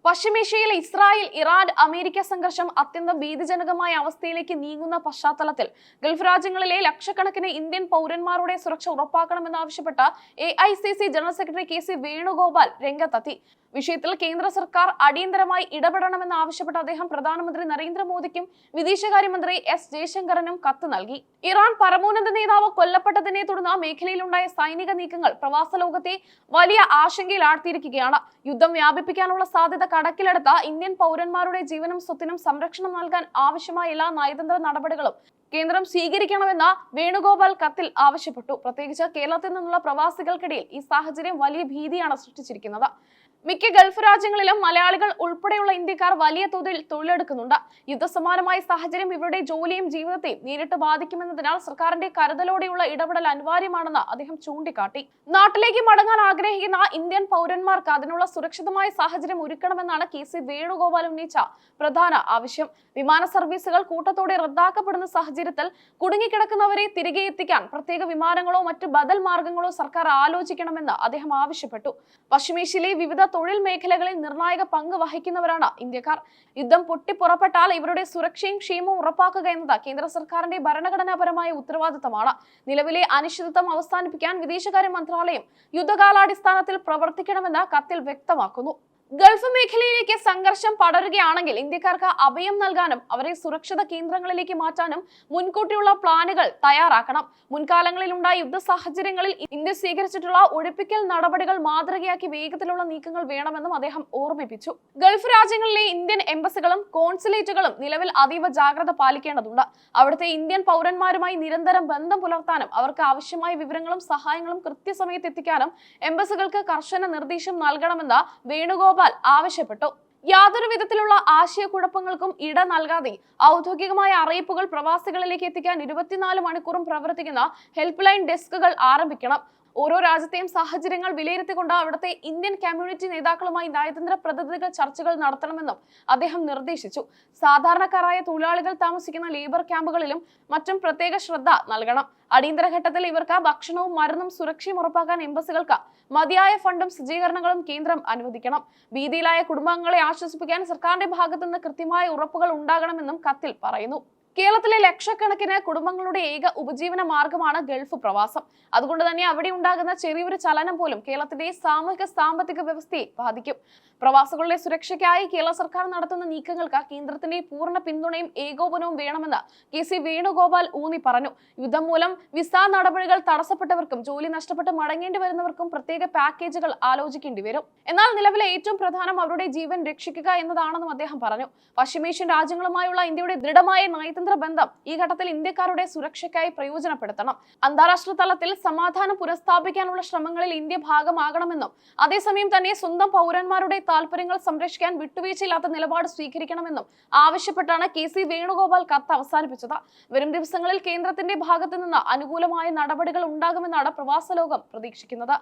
പശ്ചിമേഷ്യയിലെ Israel, Iran, America സംഘർഷം അത്യന്തം ഭീതിജനകമായ അവസ്ഥയിലേക്ക് നീങ്ങുന്ന പശ്ചാത്തലത്തിൽ ഗൾഫ് രാജ്യങ്ങളിലെ ലക്ഷക്കണക്കിന് ഇന്ത്യൻ പൗരന്മാരുടെ സുരക്ഷ ഉറപ്പാക്കണമെന്നാവശ്യപ്പെട്ട AICC general secretary KC Venugopal രംഗത്തെത്തി. വിഷയത്തിൽ കേന്ദ്ര സർക്കാർ അടിയന്തരമായി ഇടപെടണമെന്നാവശ്യപ്പെട്ട് അദ്ദേഹം പ്രധാനമന്ത്രി നരേന്ദ്രമോദിക്കും വിദേശകാര്യമന്ത്രി S ജയശങ്കറിനും കത്ത് നൽകി. ഇറാൻ പരമോന്നത നേതാവ് കൊല്ലപ്പെട്ടതിനെ തുടർന്ന് മേഖലയിലുണ്ടായ സൈനിക നീക്കങ്ങൾ പ്രവാസ ലോകത്തെ വലിയ ആശങ്കയിലാഴ്ത്തിയിരിക്കുകയാണ്. യുദ്ധം വ്യാപിപ്പിക്കാനുള്ള സാധ്യത കണക്കിലെടുത്ത ഇന്ത്യൻ പൗരന്മാരുടെ ജീവനും സ്വത്തിനും സംരക്ഷണം നൽകാൻ ആവശ്യമായ എല്ലാ നയതന്ത്ര നടപടികളും കേന്ദ്രം സ്വീകരിക്കണമെന്ന് വേണുഗോപാൽ കത്തിൽ ആവശ്യപ്പെട്ടു. പ്രത്യേകിച്ച് കേരളത്തിൽ നിന്നുള്ള പ്രവാസികൾക്കിടയിൽ ഈ സാഹചര്യം വലിയ ഭീതിയാണ് സൃഷ്ടിച്ചിരിക്കുന്നത്. മിക്ക ഗൾഫ് രാജ്യങ്ങളിലും മലയാളികൾ ഉൾപ്പെടെയുള്ള ഇന്ത്യക്കാർ വലിയ തോതിൽ തൊഴിലെടുക്കുന്നുണ്ട്. യുദ്ധസമാനമായ സാഹചര്യം ഇവരുടെ ജോലിയും ജീവിതത്തെയും നേരിട്ട് ബാധിക്കുമെന്നതിനാൽ സർക്കാരിന്റെ കരുതലോടെയുള്ള ഇടപെടൽ അനിവാര്യമാണെന്ന് അദ്ദേഹം ചൂണ്ടിക്കാട്ടി. നാട്ടിലേക്ക് മടങ്ങാൻ ആഗ്രഹിക്കുന്ന ഇന്ത്യൻ പൗരന്മാർക്ക് അതിനുള്ള സുരക്ഷിതമായ സാഹചര്യം ഒരുക്കണമെന്നാണ് KC വേണുഗോപാൽ ഉന്നയിച്ച പ്രധാന ആവശ്യം. വിമാന സർവീസുകൾ കൂട്ടത്തോടെ റദ്ദാക്കപ്പെടുന്ന സാഹചര്യത്തിൽ കുടുങ്ങിക്കിടക്കുന്നവരെ തിരികെ എത്തിക്കാൻ പ്രത്യേക വിമാനങ്ങളോ മറ്റ് ബദൽ മാർഗങ്ങളോ സർക്കാർ ആലോചിക്കണമെന്ന് അദ്ദേഹം ആവശ്യപ്പെട്ടു. പശ്ചിമേഷ്യയിലെ വിവിധ തൊഴിൽ മേഖലകളിൽ നിർണായക പങ്ക് വഹിക്കുന്നവരാണ് ഇന്ത്യക്കാർ. യുദ്ധം പൊട്ടിപ്പുറപ്പെട്ടാൽ ഇവരുടെ സുരക്ഷയും ക്ഷേമവും ഉറപ്പാക്കുക എന്നത് കേന്ദ്ര സർക്കാരിന്റെ ഭരണഘടനാപരമായ ഉത്തരവാദിത്തമാണ്. നിലവിലെ അനിശ്ചിതത്വം അവസാനിപ്പിക്കാൻ വിദേശകാര്യ മന്ത്രാലയം യുദ്ധകാലാടിസ്ഥാനത്തിൽ പ്രവർത്തിക്കണമെന്ന് കത്തിൽ വ്യക്തമാക്കുന്നു. ഗൾഫ് മേഖലയിലേക്ക് സംഘർഷം പടരുകയാണെങ്കിൽ ഇന്ത്യക്കാർക്ക് അഭയം നൽകാനും അവരെ സുരക്ഷിത കേന്ദ്രങ്ങളിലേക്ക് മാറ്റാനും മുൻകൂട്ടിയുള്ള പ്ലാനുകൾ തയ്യാറാക്കണം. മുൻകാലങ്ങളിൽ ഉണ്ടായ യുദ്ധ സാഹചര്യങ്ങളിൽ ഇന്ത്യ സ്വീകരിച്ചിട്ടുള്ള ഒഴിപ്പിക്കൽ നടപടികൾ മാതൃകയാക്കി വേഗത്തിലുള്ള നീക്കങ്ങൾ വേണമെന്നും അദ്ദേഹം ഓർമ്മിപ്പിച്ചു. ഗൾഫ് രാജ്യങ്ങളിലെ ഇന്ത്യൻ എംബസികളും കോൺസുലേറ്റുകളും നിലവിൽ അതീവ ജാഗ്രത പാലിക്കേണ്ടതുണ്ട്. അവിടുത്തെ ഇന്ത്യൻ പൗരന്മാരുമായി നിരന്തരം ബന്ധം പുലർത്താനും അവർക്ക് ആവശ്യമായ വിവരങ്ങളും സഹായങ്ങളും കൃത്യസമയത്ത് എത്തിക്കാനും എംബസികൾക്ക് കർശന നിർദ്ദേശം നൽകണമെന്ന് വേണുഗോപാൽ ആവശ്യപ്പെട്ടു. യാതൊരു വിധത്തിലുള്ള ആശയക്കുഴപ്പങ്ങൾക്കും ഇട നൽകാതെ ഔദ്യോഗികമായ അറിയിപ്പുകൾ പ്രവാസികളിലേക്ക് എത്തിക്കാൻ 24 മണിക്കൂറും പ്രവർത്തിക്കുന്ന ഹെൽപ്പ് ലൈൻ ഡെസ്കുകൾ ആരംഭിക്കണം. ഓരോ രാജ്യത്തെയും സാഹചര്യങ്ങൾ വിലയിരുത്തിക്കൊണ്ട് അവിടുത്തെ ഇന്ത്യൻ കമ്മ്യൂണിറ്റി നേതാക്കളുമായി നയതന്ത്ര പ്രതിനിധികൾ ചർച്ചകൾ നടത്തണമെന്നും അദ്ദേഹം നിർദ്ദേശിച്ചു. സാധാരണക്കാരായ തൊഴിലാളികൾ താമസിക്കുന്ന ലേബർ ക്യാമ്പുകളിലും മറ്റും പ്രത്യേക ശ്രദ്ധ നൽകണം. അടിയന്തര ഘട്ടത്തിൽ ഇവർക്ക് ഭക്ഷണവും മരുന്നും സുരക്ഷയും ഉറപ്പാക്കാൻ എംബസികൾക്ക് മതിയായ ഫണ്ടും സജ്ജീകരണങ്ങളും കേന്ദ്രം അനുവദിക്കണം. ഭീതിയിലായ കുടുംബാംഗങ്ങളെ ആശ്വസിപ്പിക്കാൻ സർക്കാരിന്റെ ഭാഗത്തുനിന്ന് കൃത്യമായ ഉറപ്പുകൾ ഉണ്ടാകണമെന്നും കത്തിൽ പറയുന്നു. കേരളത്തിലെ ലക്ഷക്കണക്കിന് കുടുംബങ്ങളുടെ ഏക ഉപജീവന മാർഗമാണ് ഗൾഫ് പ്രവാസം. അതുകൊണ്ട് തന്നെ അവിടെ ഉണ്ടാകുന്ന ചെറിയൊരു ചലനം പോലും കേരളത്തിന്റെ സാമൂഹിക സാമ്പത്തിക വ്യവസ്ഥയെ ബാധിക്കും. പ്രവാസികളുടെ സുരക്ഷയ്ക്കായി കേരള സർക്കാർ നടത്തുന്ന നീക്കങ്ങൾക്ക് കേന്ദ്രത്തിന്റെ പൂർണ്ണ പിന്തുണയും ഏകോപനവും വേണമെന്ന് KC വേണുഗോപാൽ ഊന്നി പറഞ്ഞു. യുദ്ധം മൂലം വിസ നടപടികൾ തടസ്സപ്പെട്ടവർക്കും ജോലി നഷ്ടപ്പെട്ട് മടങ്ങേണ്ടി വരുന്നവർക്കും പ്രത്യേക പാക്കേജുകൾ ആലോചിക്കേണ്ടി വരും. എന്നാൽ നിലവിലെ ഏറ്റവും പ്രധാനം അവരുടെ ജീവൻ രക്ഷിക്കുക എന്നതാണെന്നും അദ്ദേഹം പറഞ്ഞു. പശ്ചിമേഷ്യൻ രാജ്യങ്ങളുമായുള്ള ഇന്ത്യയുടെ ദൃഢമായ നയതന്ത്ര ബന്ധം ഈ ഘട്ടത്തിൽ ഇന്ത്യക്കാരുടെ സുരക്ഷയ്ക്കായി പ്രയോജനപ്പെടുത്തണം. അന്താരാഷ്ട്ര തലത്തിൽ സമാധാനം പുനഃസ്ഥാപിക്കാനുള്ള ശ്രമങ്ങളിൽ ഇന്ത്യ ഭാഗമാകണമെന്നും അതേസമയം തന്നെ സ്വന്തം പൗരന്മാരുടെ താൽപര്യങ്ങൾ സംരക്ഷിക്കാൻ വിട്ടുവീഴ്ചയില്ലാത്ത നിലപാട് സ്വീകരിക്കണമെന്നും ആവശ്യപ്പെട്ടാണ് KC വേണുഗോപാൽ കത്ത് അവസാനിപ്പിച്ചത്. വരും ദിവസങ്ങളിൽ കേന്ദ്രത്തിന്റെ ഭാഗത്തു നിന്ന് അനുകൂലമായ നടപടികൾ ഉണ്ടാകുമെന്നാണ് പ്രവാസ ലോകം പ്രതീക്ഷിക്കുന്നത്.